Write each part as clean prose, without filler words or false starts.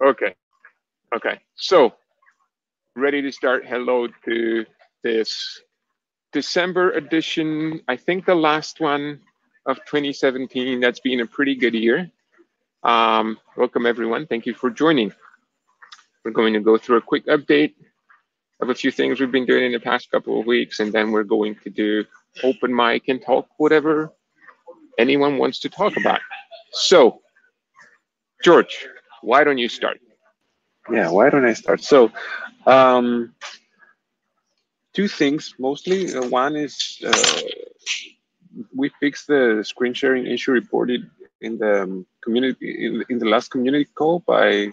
Okay. Okay. So, ready to start. Hello to this December edition. I think the last one of 2017. That's been a pretty good year. Welcome, everyone. Thank you for joining. We're going to go through a quick update of a few things we've been doing in the past couple of weeks, and then we're going to do open mic and talk whatever anyone wants to talk about. So, George, why don't you start? Yeah, why don't I start? So, um, two things mostly. One is we fixed the screen sharing issue reported in the community in the last community call by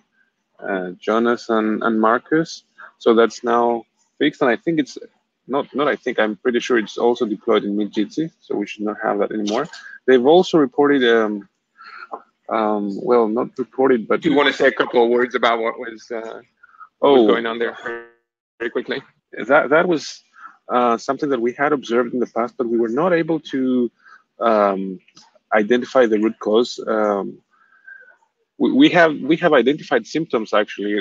Jonas and Marcus. So that's now fixed, and I think it's not. I think I'm pretty sure it's also deployed in Jitsi, so we should not have that anymore. They've also reported. Well, not reported, but Do you want to say a couple of words about what was going on there very quickly? That was something that we had observed in the past, but we were not able to um, identify the root cause. We have identified symptoms actually.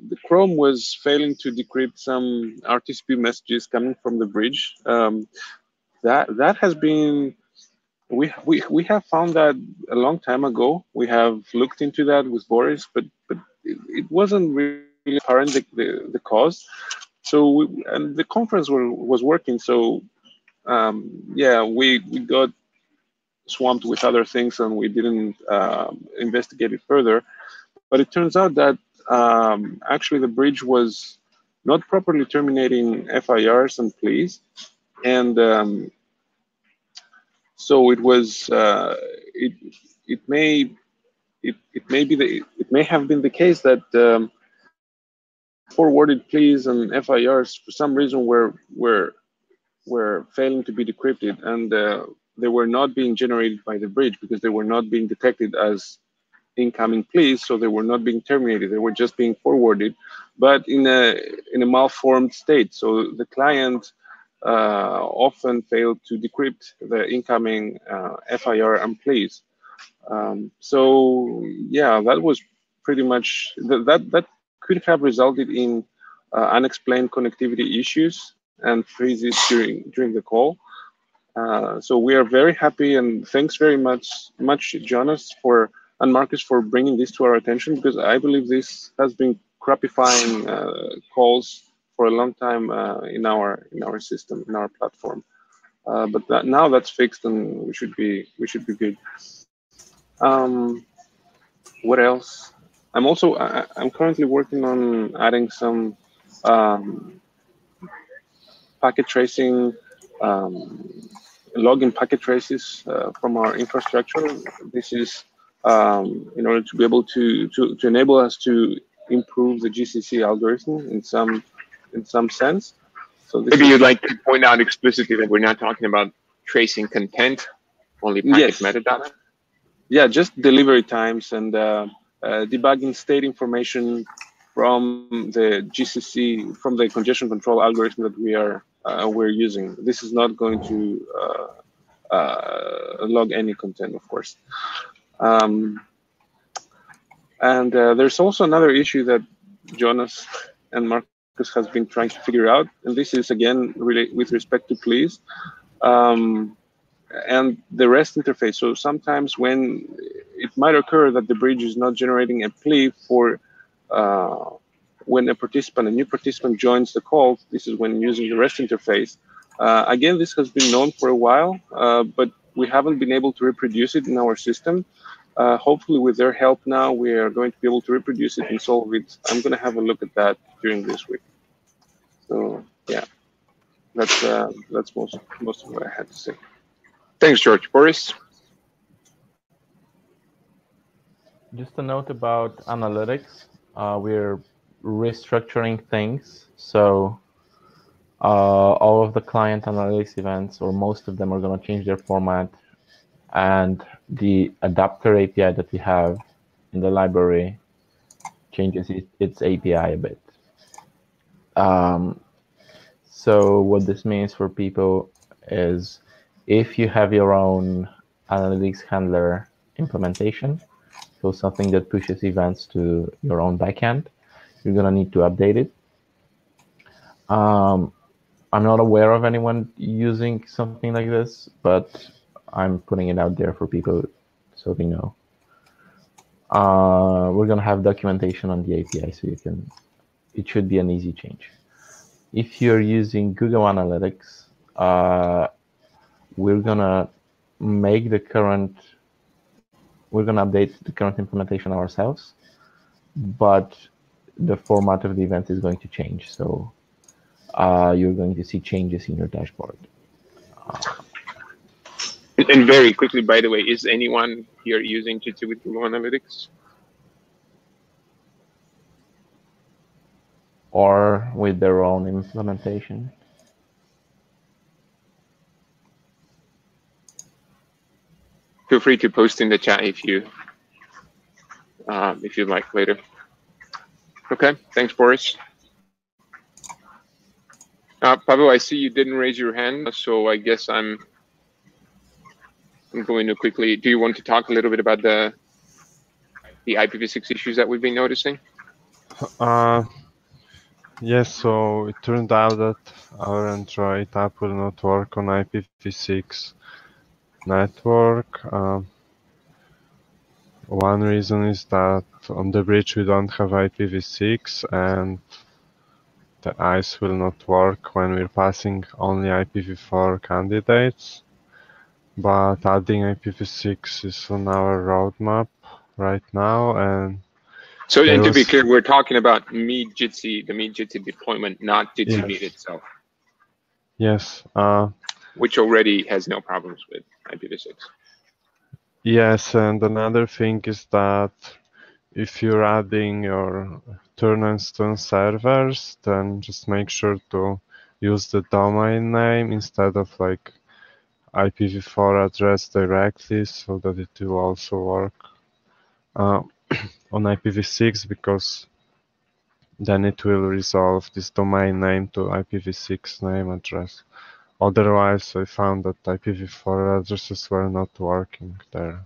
The Chrome was failing to decrypt some RTCP messages coming from the bridge. That has been we have found that a long time ago. We have looked into that with Boris, but it wasn't really apparent the cause. So and the conference was working. So yeah, we got swamped with other things and we didn't investigate it further. But it turns out that actually the bridge was not properly terminating FIRs and pleas, and so it was it may it may have been the case that forwarded pleas and FIRs for some reason were failing to be decrypted, and they were not being generated by the bridge because they were not being detected as incoming pleas, so they were not being terminated. They were just being forwarded, but in a malformed state. So the client often failed to decrypt the incoming FIR and pleas. So yeah, that was pretty much that could have resulted in unexplained connectivity issues and freezes during the call. So we are very happy, and thanks very much Jonas for and Marcus for bringing this to our attention, because I believe this has been crappifying calls for a long time in our system, in our platform. But now that's fixed, and we should be good. Um, what else? I'm currently working on adding some um, packet tracing, um, login packet traces from our infrastructure. This is in order to be able to enable us to improve the GCC algorithm in some sense. So Maybe you'd like to point out explicitly that we're not talking about tracing content, only packet metadata. Yeah, just delivery times and debugging state information from the GCC, from the congestion control algorithm that we're using. This is not going to log any content, of course. And there's also another issue that Jonas and Marcus has been trying to figure out, and this is again really with respect to pleas. And the REST interface. So sometimes when it might occur that the bridge is not generating a plea for when a new participant joins the call, this is when using the REST interface. Again, this has been known for a while, but we haven't been able to reproduce it in our system. Hopefully with their help now, we are going to be able to reproduce it and solve it. I'm going to have a look at that during this week. So yeah, that's most of what I had to say. Thanks, George. Boris? Just a note about analytics. We're restructuring things. So all of the client analytics events, or most of them, are going to change their format. And the adapter API that we have in the library changes its API a bit. So what this means for people is if you have your own analytics handler implementation, So something that pushes events to your own backend, you're gonna need to update it. I'm not aware of anyone using something like this, but I'm putting it out there for people so they know. We're gonna have documentation on the API, so you can. It should be an easy change. If you're using Google Analytics, we're gonna make the current. We're gonna update the current implementation ourselves, but the format of the event is going to change. So you're going to see changes in your dashboard. And very quickly, by the way, is anyone here using Jitsi with Google Analytics? Or with their own implementation. Feel free to post in the chat if you'd like later. Okay, thanks, Boris. Pablo, I see you didn't raise your hand, so I guess I'm going to quickly. Do you want to talk a little bit about the IPv6 issues that we've been noticing? Yes, so it turned out that our Android app will not work on IPv6 network. One reason is that on the bridge we don't have IPv6 and the ICE will not work when we're passing only IPv4 candidates. But adding IPv6 is on our roadmap right now, and so, and to be clear, we're talking about Meet Jitsi, the Meet Jitsi deployment, not Jitsi yes. Meet itself. Yes. Which already has no problems with IPv6. Yes, and another thing is that if you're adding your turn instance servers, then just make sure to use the domain name instead of like IPv4 address directly, so that it will also work on IPv6, because then it will resolve this domain name to IPv6 name address. Otherwise, I found that IPv4 addresses were not working there.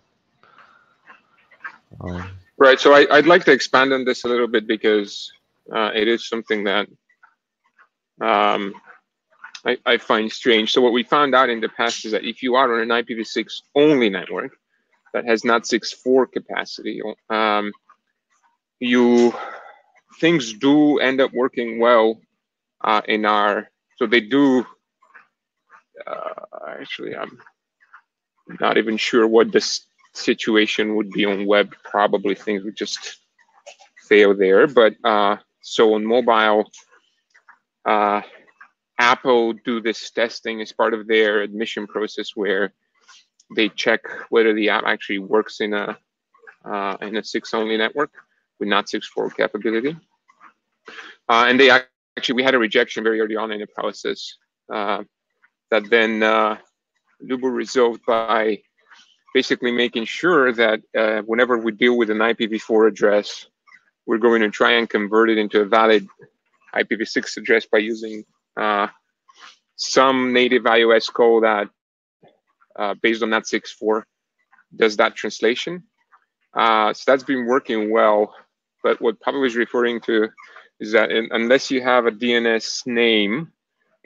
Right, so I'd like to expand on this a little bit, because it is something that I find strange. So what we found out in the past is that if you are on an IPv6 only network that has not 6.4 capacity, things do end up working well in our, so they do, actually I'm not even sure what this situation would be on web. Probably things would just fail there, but so on mobile, Apple do this testing as part of their admission process, where they check whether the app actually works in a 6 only network with not 6.4 capability. And they actually, we had a rejection very early on in the process that then Lubo resolved by basically making sure that whenever we deal with an IPv4 address, we're going to try and convert it into a valid IPv6 address by using some native iOS code that, based on that 6.4, does that translation. So that's been working well. But what Pablo was referring to is that unless you have a DNS name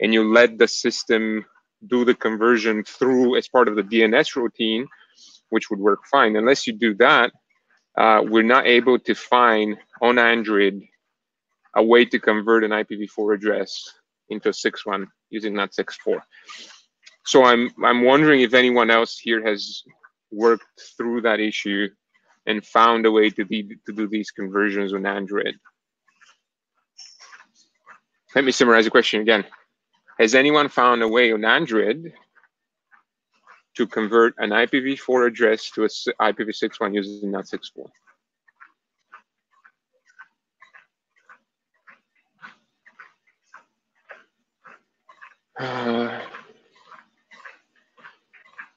and you let the system do the conversion through as part of the DNS routine, which would work fine, unless you do that, we're not able to find on Android a way to convert an IPv4 address into a 6.1 using that 6.4. So I'm wondering if anyone else here has worked through that issue and found a way to do these conversions on Android. Let me summarize the question again. Has anyone found a way on Android to convert an IPv4 address to a IPv6 one using that 6.4?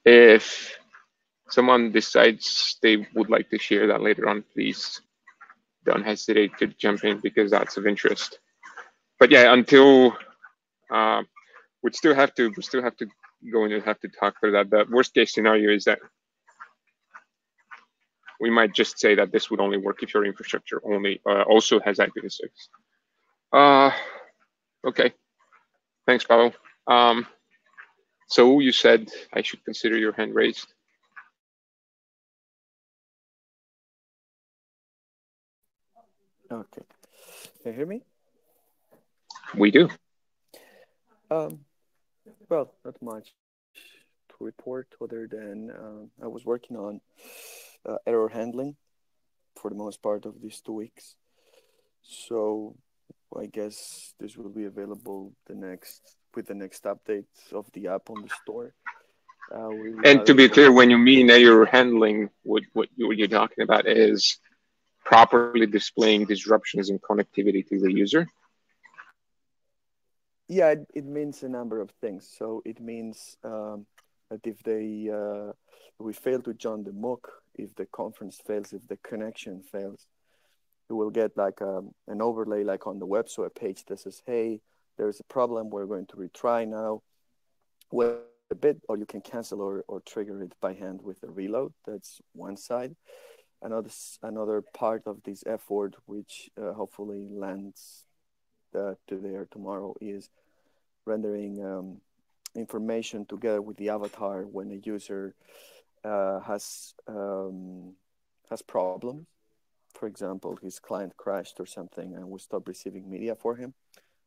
If someone decides they would like to share that later on, please don't hesitate to jump in, because that's of interest. But yeah, until we'd still have to go in and have to talk through that. The worst case scenario is that we might just say that this would only work if your infrastructure only also has IPv6. Okay, thanks, Pavel. So you said I should consider your hand raised. Okay. Can you hear me? We do. Well, not much to report other than I was working on error handling for the most part of these 2 weeks. So I guess this will be available with the next update of the app on the store. And to be clear, when you mean error handling, what you're talking about is properly displaying disruptions in connectivity to the user. Yeah, it means a number of things. So it means that if we fail to join the MOOC, if the conference fails, if the connection fails, you will get like an overlay like on the website page that says, hey, there's a problem, we're going to retry now. Wait a bit, or you can cancel or trigger it by hand with a reload. That's one side. Another part of this effort, which hopefully lands today or tomorrow, is rendering information together with the avatar when a user has problems. For example, his client crashed or something and we stopped receiving media for him,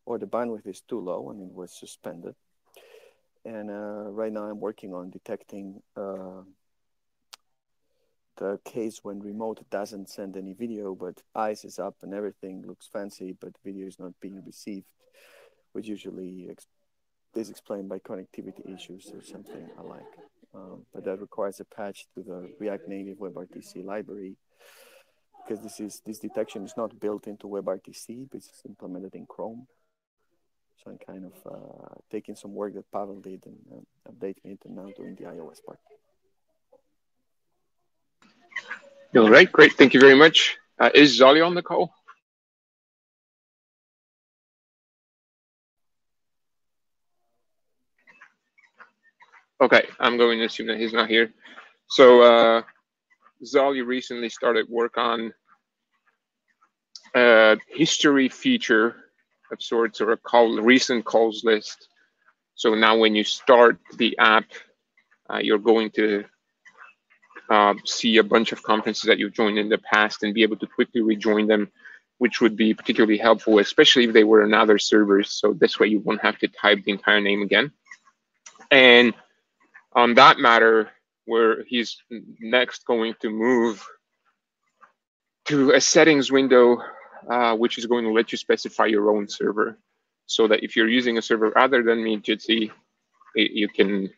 or the bandwidth is too low and it was suspended. And right now I'm working on detecting the case when remote doesn't send any video, but ICE is up and everything looks fancy, but video is not being received, which usually is explained by connectivity issues or something alike. But that requires a patch to the React Native WebRTC library, because this detection is not built into WebRTC, but it's implemented in Chrome. So I'm kind of taking some work that Pavel did and updating it and now doing the iOS part. All right, great. Thank you very much. Is Zali on the call? Okay, I'm going to assume that he's not here. So Zali recently started work on a history feature of sorts, or a recent calls list. So now when you start the app, you're going to see a bunch of conferences that you've joined in the past and be able to quickly rejoin them, which would be particularly helpful, especially if they were on other servers. So this way you won't have to type the entire name again. And on that matter, where he's next going to move to a settings window, which is going to let you specify your own server, so that if you're using a server other than me, Jitsi, you can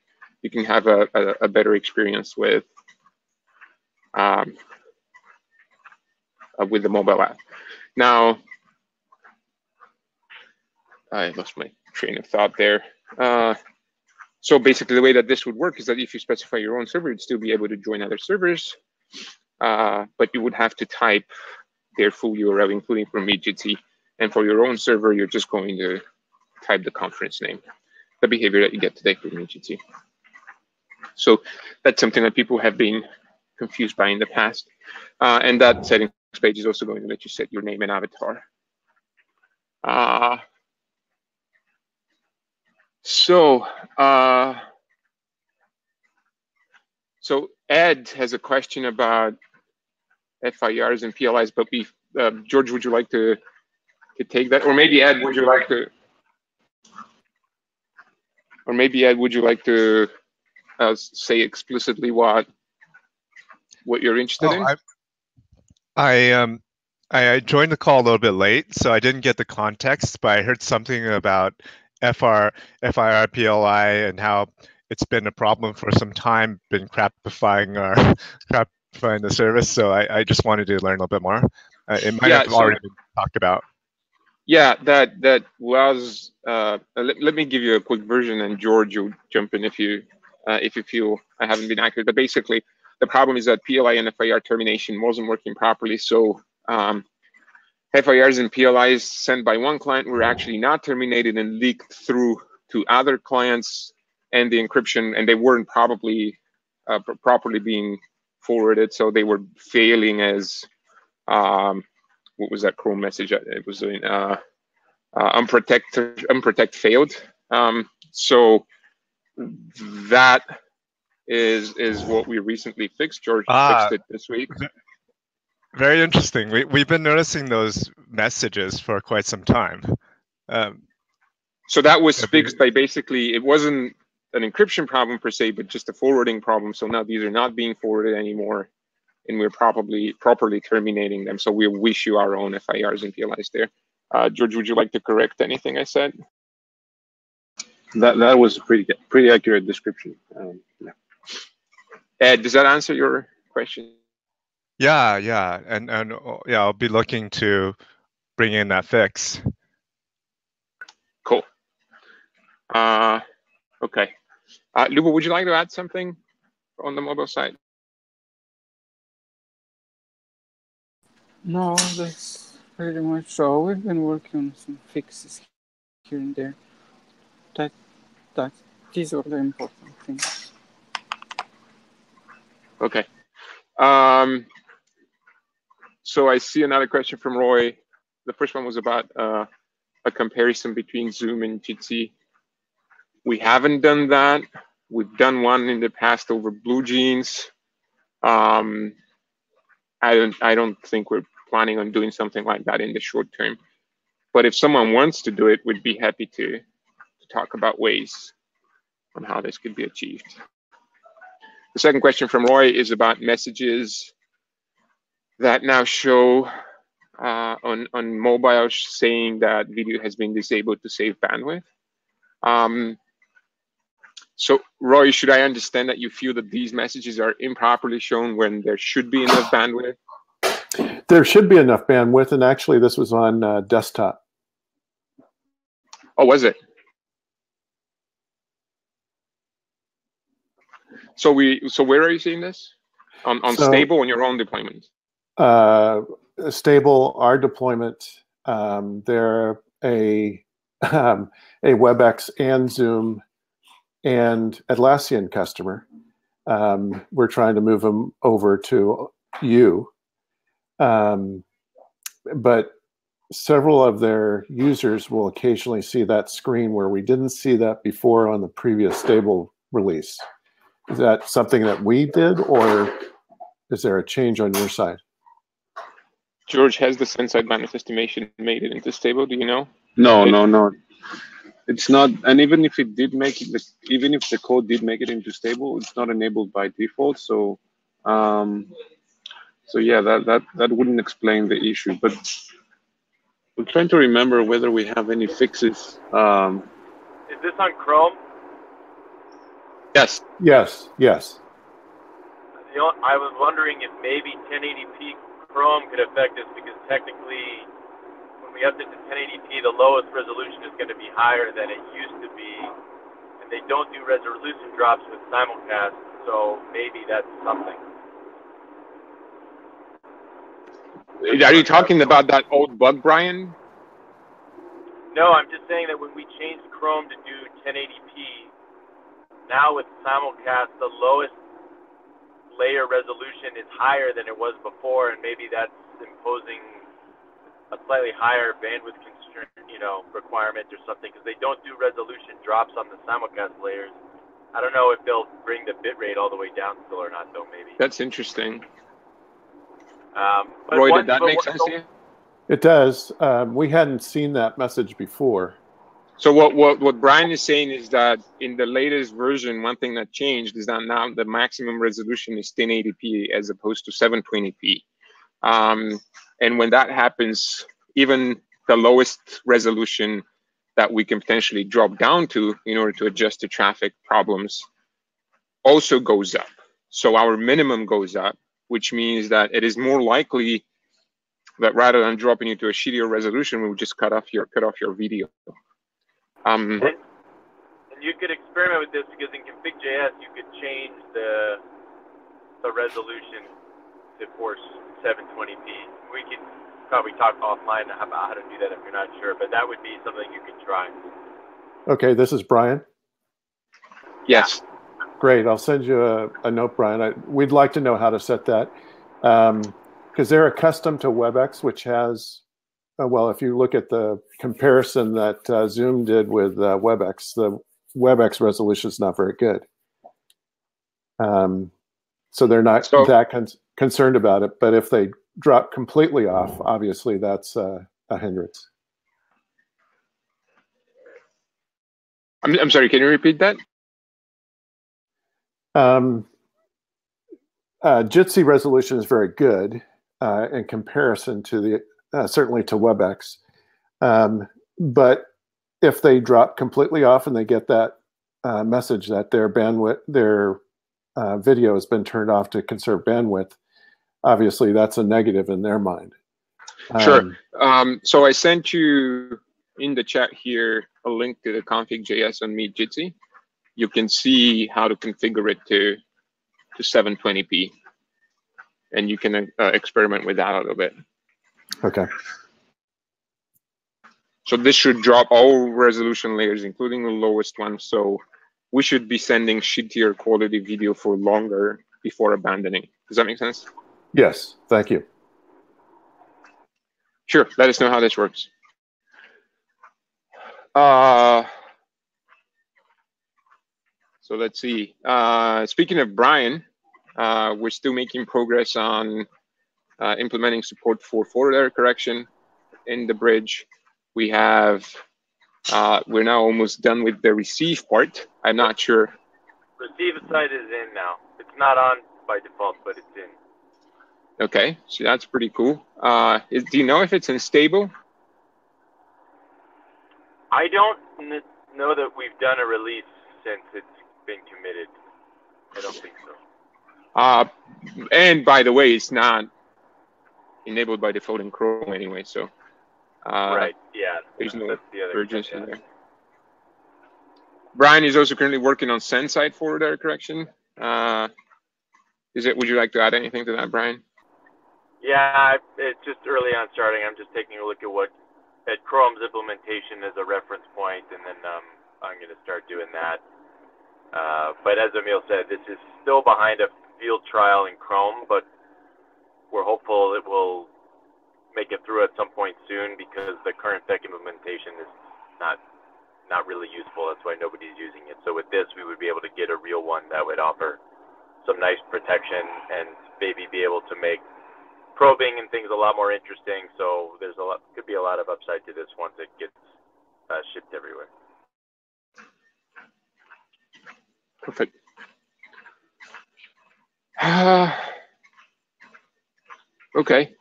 have a better experience with the mobile app. Now, I lost my train of thought there. So basically, the way that this would work is that if you specify your own server, you'd still be able to join other servers, but you would have to type their full URL, including for me, Jitsi. And for your own server, you're just going to type the conference name, the behavior that you get today for me, Jitsi. So that's something that people have been confused by in the past. And that settings page is also going to let you set your name and avatar. So Ed has a question about FIRs and PLIs, but George, would you like to take that? Or maybe Ed, would you like to? Or maybe Ed, would you like to say explicitly what you're interested in? I joined the call a little bit late, so I didn't get the context, but I heard something about FIR, PLI, and how it's been a problem for some time, been crapifying the service. So I just wanted to learn a little bit more. It might have already been talked about. Yeah, that was. Let me give you a quick version, and George, you jump in if you feel I haven't been accurate. But basically, the problem is that PLI and FIR termination wasn't working properly. So FIRs and PLIs sent by one client were actually not terminated and leaked through to other clients, and the encryption, and they weren't properly being forwarded, so they were failing as what was that Chrome message? It was in unprotect failed. So that is what we recently fixed. George fixed it this week. Very interesting. We've been noticing those messages for quite some time. So that was fixed by basically, it wasn't an encryption problem per se, but just a forwarding problem. So now these are not being forwarded anymore, and we're properly terminating them. So we'll issue our own FIRs and PLIs there. George, would you like to correct anything I said? That was a pretty accurate description. Yeah. Ed, does that answer your question? Yeah, and yeah, I'll be looking to bring in that fix. Cool. Okay. Luba, would you like to add something on the mobile side? No, that's pretty much all. We've been working on some fixes here and there. These are the important things. Okay. So I see another question from Roy. The first one was about a comparison between Zoom and Jitsi. We haven't done that. We've done one in the past over BlueJeans. I don't think we're planning on doing something like that in the short term. But if someone wants to do it, we'd be happy to talk about ways on how this could be achieved. The second question from Roy is about messages that now show on mobile saying that video has been disabled to save bandwidth. So Roy, should I understand that you feel that these messages are improperly shown when there should be enough bandwidth? There should be enough bandwidth, and actually this was on desktop. Oh, was it? So where are you seeing this? On stable on your own deployment? Stable, our deployment. They're a WebEx and Zoom and Atlassian customer. We're trying to move them over to you. But several of their users will occasionally see that screen where we didn't see that before on the previous stable release. Is that something that we did, or is there a change on your side? George, has the send-side bandwidth estimation made it into stable? Do you know? No. It's not, and even if it did make it, even if the code did make it into stable, it's not enabled by default. So, so yeah, that wouldn't explain the issue. But I'm trying to remember whether we have any fixes. Is this on Chrome? Yes. Yes. I was wondering if maybe 1080p Chrome could affect this, because technically, when we update to 1080p, the lowest resolution is going to be higher than it used to be, and they don't do resolution drops with simulcast, so maybe that's something. Are you talking about that old bug, Brian? No, I'm just saying that when we changed Chrome to do 1080p, now with simulcast, the lowest layer resolution is higher than it was before, and maybe that's imposing a slightly higher bandwidth constraint, requirement or something, because they don't do resolution drops on the simulcast layers. I don't know if they'll bring the bitrate all the way down still or not, though. Maybe. That's interesting. Roy, did that make sense to you? It does. We hadn't seen that message before. So what Brian is saying is that in the latest version, one thing that changed is that now the maximum resolution is 1080p as opposed to 720p. And when that happens, even the lowest resolution that we can potentially drop down to in order to adjust to traffic problems also goes up. So our minimum goes up, which means that it is more likely that rather than dropping you to a shittier resolution, we would just cut off your video. And you could experiment with this, because in config.js you could change the resolution to force 720p. We could probably talk offline about how to do that if you're not sure, but that would be something you could try. Okay, this is Brian. Yes. Great. I'll send you a note, Brian. We'd like to know how to set that, because they're accustomed to WebEx, which has, well, if you look at the comparison that Zoom did with WebEx, the WebEx resolution is not very good. So they're not that concerned about it. But if they drop completely off, obviously that's a hindrance. I'm sorry, can you repeat that? Jitsi resolution is very good in comparison to the certainly to WebEx, but if they drop completely off and they get that message that their bandwidth, their video has been turned off to conserve bandwidth, obviously that's a negative in their mind. Sure. So I sent you in the chat here a link to the config.js on Meet Jitsi. You can see how to configure it to 720p, and you can experiment with that a little bit. Okay. So this should drop all resolution layers, including the lowest one. So we should be sending shittier quality video for longer before abandoning. Does that make sense? Yes. Thank you. Sure. Let us know how this works. So let's see. Speaking of Brian, we're still making progress on implementing support for forward error correction in the bridge. We have, we're now almost done with the receive part. I'm not sure. Receive side is in now. It's not on by default, but it's in. Okay, so that's pretty cool. Do you know if it's unstable? I don't know that we've done a release since it's been committed. I don't think so. And by the way, it's not enabled by default in Chrome anyway, so. Right, yeah. There's no that's the other urgency there. Brian is also currently working on send side forward error correction. Would you like to add anything to that, Brian? Yeah, it's just early on starting. I'm just taking a look at Chrome's implementation as a reference point, and then I'm going to start doing that. But as Emil said, this is still behind a field trial in Chrome, but we're hopeful it will make it through at some point soon, because the current tech implementation is not really useful. That's why nobody's using it. So with this, we would be able to get a real one that would offer some nice protection and maybe be able to make probing and things a lot more interesting. So there's could be a lot of upside to this once it gets shipped everywhere. Perfect. Okay.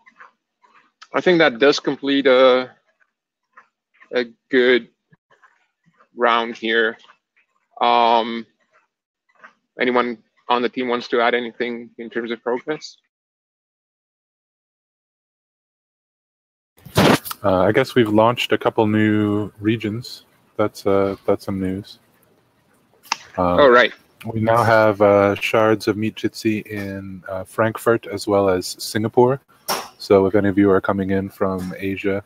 I think that does complete a good round here. Anyone on the team wants to add anything in terms of progress? I guess we've launched a couple new regions. That's some news. Oh, right. We now have shards of Meet Jitsi in Frankfurt as well as Singapore. So if any of you are coming in from Asia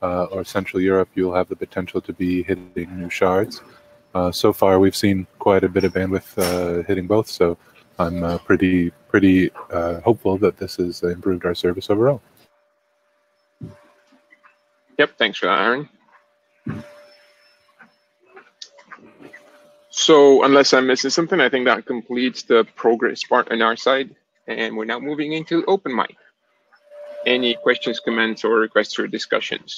or Central Europe, you'll have the potential to be hitting new shards. So far, we've seen quite a bit of bandwidth hitting both, so I'm pretty hopeful that this has improved our service overall. Yep, thanks for that, Aaron. So unless I'm missing something, I think that completes the progress part on our side, and we're now moving into open mic. Any questions, comments, or requests for discussions?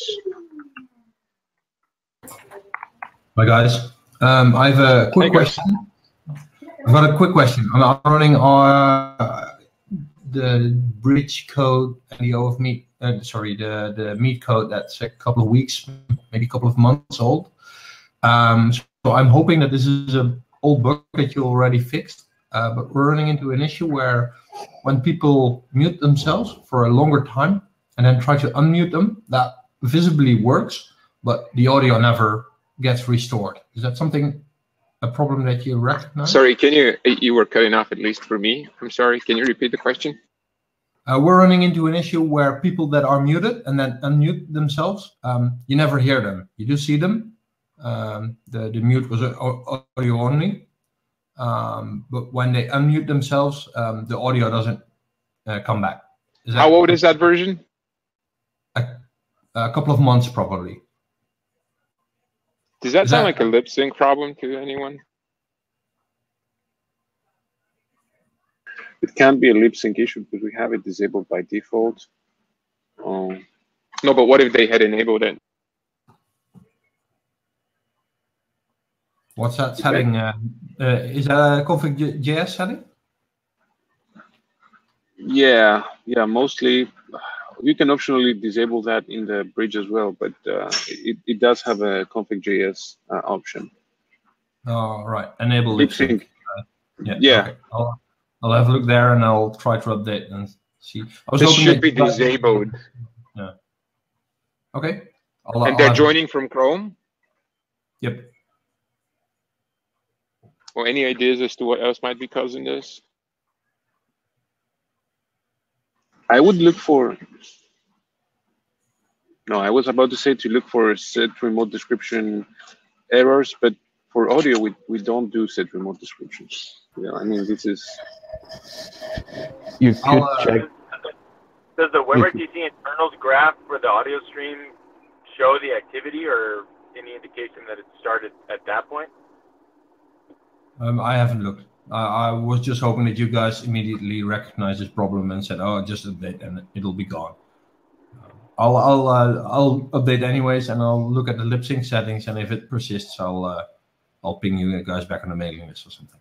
Hi guys, I have a quick question. I've got a quick question. I'm running the bridge code and the OF Meet. The Meet code that's a couple of weeks, maybe a couple of months old. So I'm hoping that this is an old bug that you already fixed. But we're running into an issue where when people mute themselves for a longer time and then try to unmute them, that visibly works, but the audio never gets restored. Is that a problem that you recognize? Sorry, you were cutting off, at least for me. I'm sorry, can you repeat the question? We're running into an issue where people that are muted and then unmute themselves, you never hear them. You do see them. The mute was audio only. but when they unmute themselves, the audio doesn't come back. How old is that version? A couple of months, probably. Does that sound like a lip sync problem to anyone? It can be a lip sync issue because we have it disabled by default. No, but what if they had enabled it? What's that setting? Is that a config.js setting? Yeah, mostly. You can optionally disable that in the bridge as well, but it does have a config.js option. Oh, right. Enable lip sync. Yeah. Okay. I'll have a look there and I'll try to update and see. This should be disabled. Yeah. Okay. And they're joining from Chrome? Yep. Or any ideas as to what else might be causing this? I would look for. No, I was about to say to look for set remote description errors, but for audio, we don't do set remote descriptions. Yeah, I mean, this is. You could check. Does the WebRTC internals graph for the audio stream show the activity or any indication that it started at that point? I haven't looked. I was just hoping that you guys immediately recognized this problem and said, "Oh, just update and it'll be gone." I'll update anyways, and I'll look at the lip sync settings, and if it persists, I'll ping you guys back on the mailing list or something.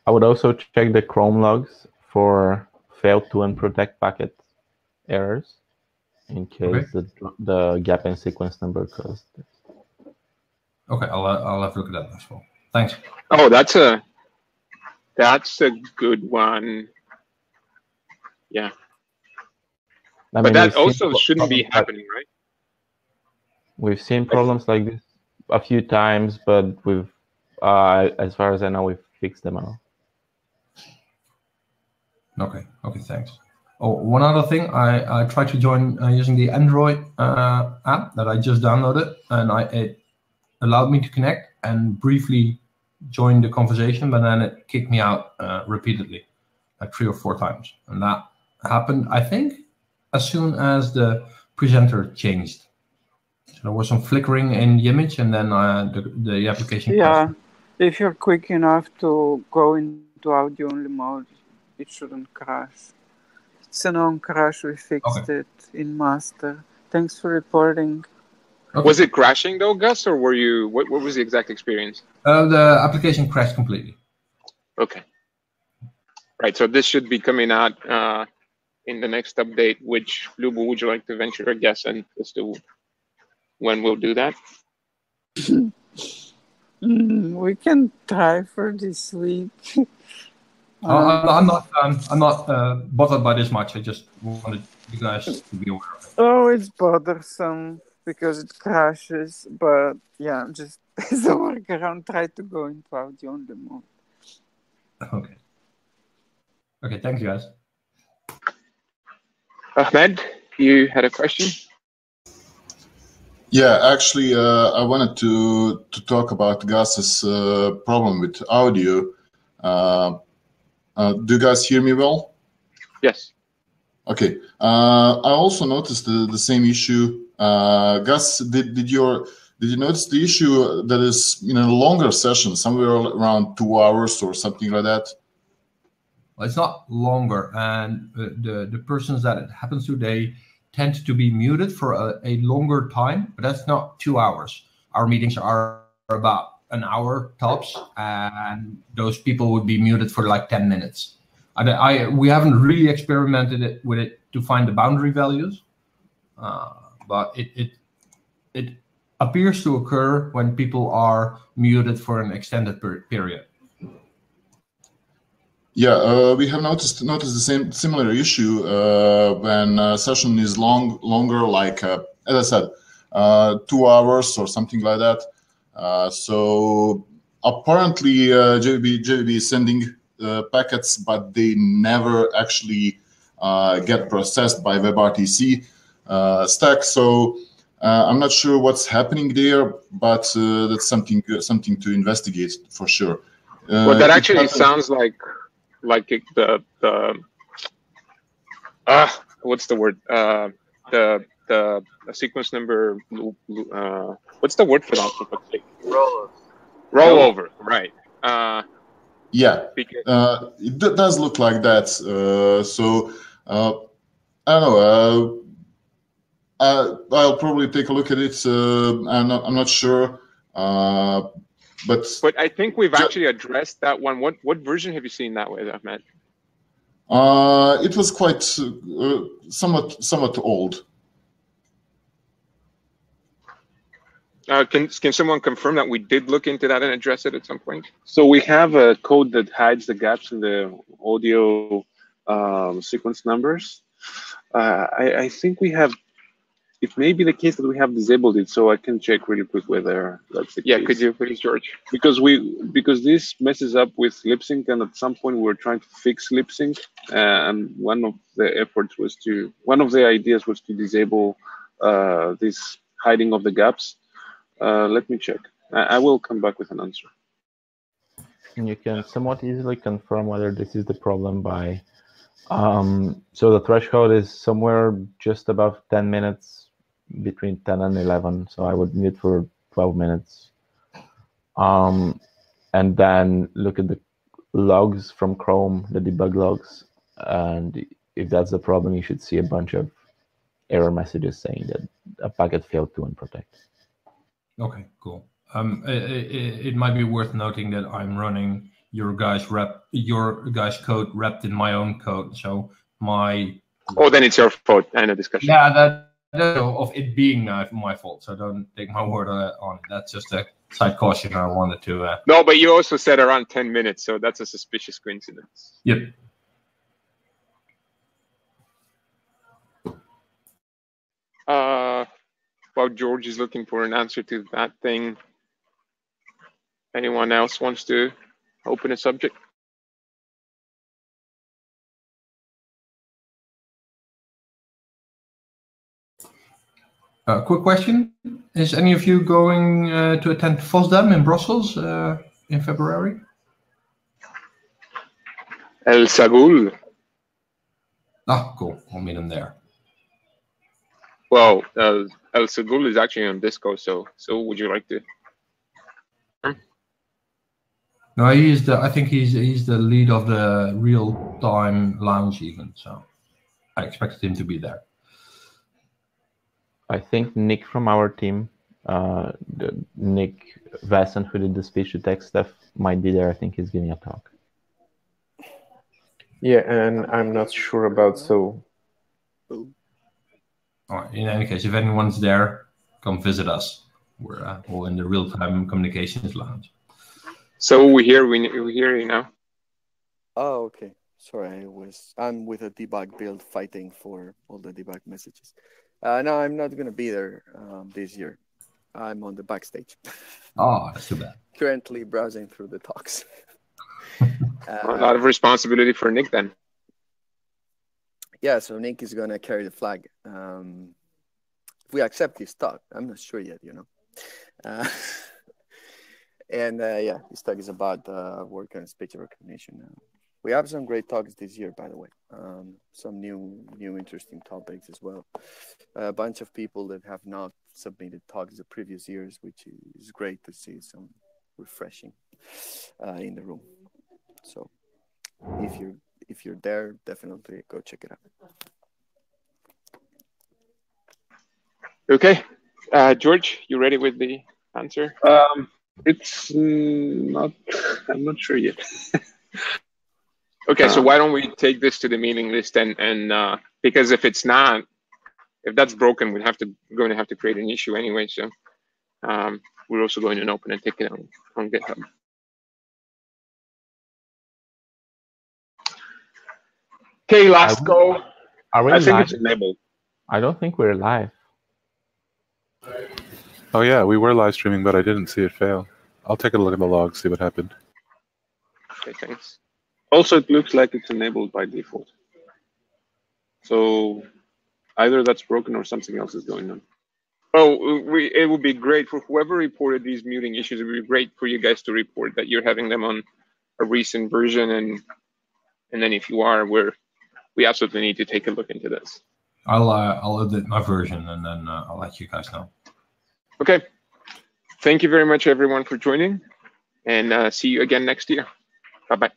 I would also check the Chrome logs for failed to unprotect packet errors in case the gap in sequence number caused this. Okay, I'll have a look at that as well. Thanks. Oh, that's a good one. Yeah. But that also shouldn't be happening, right? We've seen problems like this a few times, but we've, as far as I know, we've fixed them all. Okay, thanks. Oh, one other thing, I tried to join using the Android app that I just downloaded, and it allowed me to connect and briefly join the conversation, but then it kicked me out repeatedly, like 3 or 4 times. And that happened, I think, as soon as the presenter changed. So there was some flickering in the image, and then the application crashed. If you're quick enough to go into audio-only mode, it shouldn't crash. It's a known crash. We fixed it in master. Thanks for reporting. Okay. Was it crashing though, Gus, or were you? What was the exact experience? The application crashed completely. Okay. Right. So this should be coming out in the next update. Which Lubo would you like to venture a guess and as to when we'll do that? We can try for this week. I'm not bothered by this much. I just wanted you guys to be aware of it. Oh, it's bothersome because it crashes, but yeah, just as a workaround, try to go into audio on the mode. Okay, thank you guys. Ahmed, you had a question? Yeah, actually, I wanted to talk about Gus's problem with audio. Do you guys hear me well? Yes. Okay. I also noticed the same issue. Gus, did you notice the issue that is in a longer session, somewhere around 2 hours or something like that? Well, it's not longer, and the persons that it happens to, they tend to be muted for a longer time, but that's not 2 hours. Our meetings are about an hour tops, and those people would be muted for like 10 minutes. We haven't really experimented with it to find the boundary values, but it appears to occur when people are muted for an extended period. Yeah, we have noticed the similar issue when a session is longer, like as I said, 2 hours or something like that. So apparently, JVB is sending packets, but they never actually get processed by WebRTC stack. So I'm not sure what's happening there, but that's something to investigate for sure. Well, that it actually happens. sounds like the what's the word? The sequence number. What's the word for that? For fuck's sake? Rollover, right? Yeah, Because it does look like that. So I don't know. I'll probably take a look at it. I'm not sure, but I think we've actually addressed that one. What version have you seen that with, Ahmed? it was quite somewhat old. Can someone confirm that we did look into that and address it at some point? So we have a code that hides the gaps in the audio sequence numbers. I think we have. It may be the case that we have disabled it, so I can check really quick whether that's the case. Yeah, could you please, George? Because this messes up with lip sync, and at some point we were trying to fix lip sync, and one of the ideas was to disable this hiding of the gaps. Let me check. I will come back with an answer. And you can somewhat easily confirm whether this is the problem by. So the threshold is somewhere just above 10 minutes, between 10 and 11. So I would need for 12 minutes. And then look at the logs from Chrome, the debug logs. And if that's the problem, you should see a bunch of error messages saying that a packet failed to unprotect. Okay, cool. It might be worth noting that I'm running your guys' code wrapped in my own code. So my then it's your fault. End of discussion. Yeah, that of it being my fault. So don't take my word on it. That's just a side caution I wanted to. No, but you also said around 10 minutes, so that's a suspicious coincidence. Yep. While George is looking for an answer to that thing, anyone else wants to open a subject? Quick question. Is any of you going to attend FOSDEM in Brussels in February? El Sagul. Ah, cool. I'll meet him there. Well, El Sagul is actually on Disco, so would you like to? No, he is I think he's the lead of the real-time lounge event, so I expected him to be there. I think Nick from our team, Nick Vassant, who did the speech-to-text stuff, might be there. I think he's giving a talk. Yeah, and I'm not sure about so. All right. In any case, if anyone's there, come visit us. We're all in the real-time communications lounge. So we hear you now. Oh, okay. Sorry, I'm with a debug build fighting for all the debug messages. No, I'm not going to be there this year. I'm on the backstage. Oh, that's too bad. Currently browsing through the talks. A lot of responsibility for Nick then. Yeah, so Nick is going to carry the flag. If we accept this talk, I'm not sure yet, you know. And yeah, this talk is about work on speech recognition. We have some great talks this year, by the way. Some new interesting topics as well. A bunch of people that have not submitted talks the previous years, which is great to see. Some refreshing in the room. So if you're there, definitely go check it out. Okay, George, you ready with the answer? It's not. I'm not sure yet. Okay, so why don't we take this to the mailing list and because if that's broken, we're going to have to create an issue anyway. So we're also going to open a ticket on GitHub. Okay, last go. Are we I think live? it's enabled. I don't think we're live. Oh yeah, we were live streaming, but I didn't see it fail. I'll take a look at the log, see what happened. Okay, thanks. Also, it looks like it's enabled by default. So either that's broken or something else is going on. Oh, it would be great for whoever reported these muting issues. It would be great for you guys to report that you're having them recent version, and then if you are, we absolutely need to take a look into this. I'll update my version, and then I'll let you guys know. Okay. Thank you very much, everyone, for joining, and see you again next year. Bye-bye.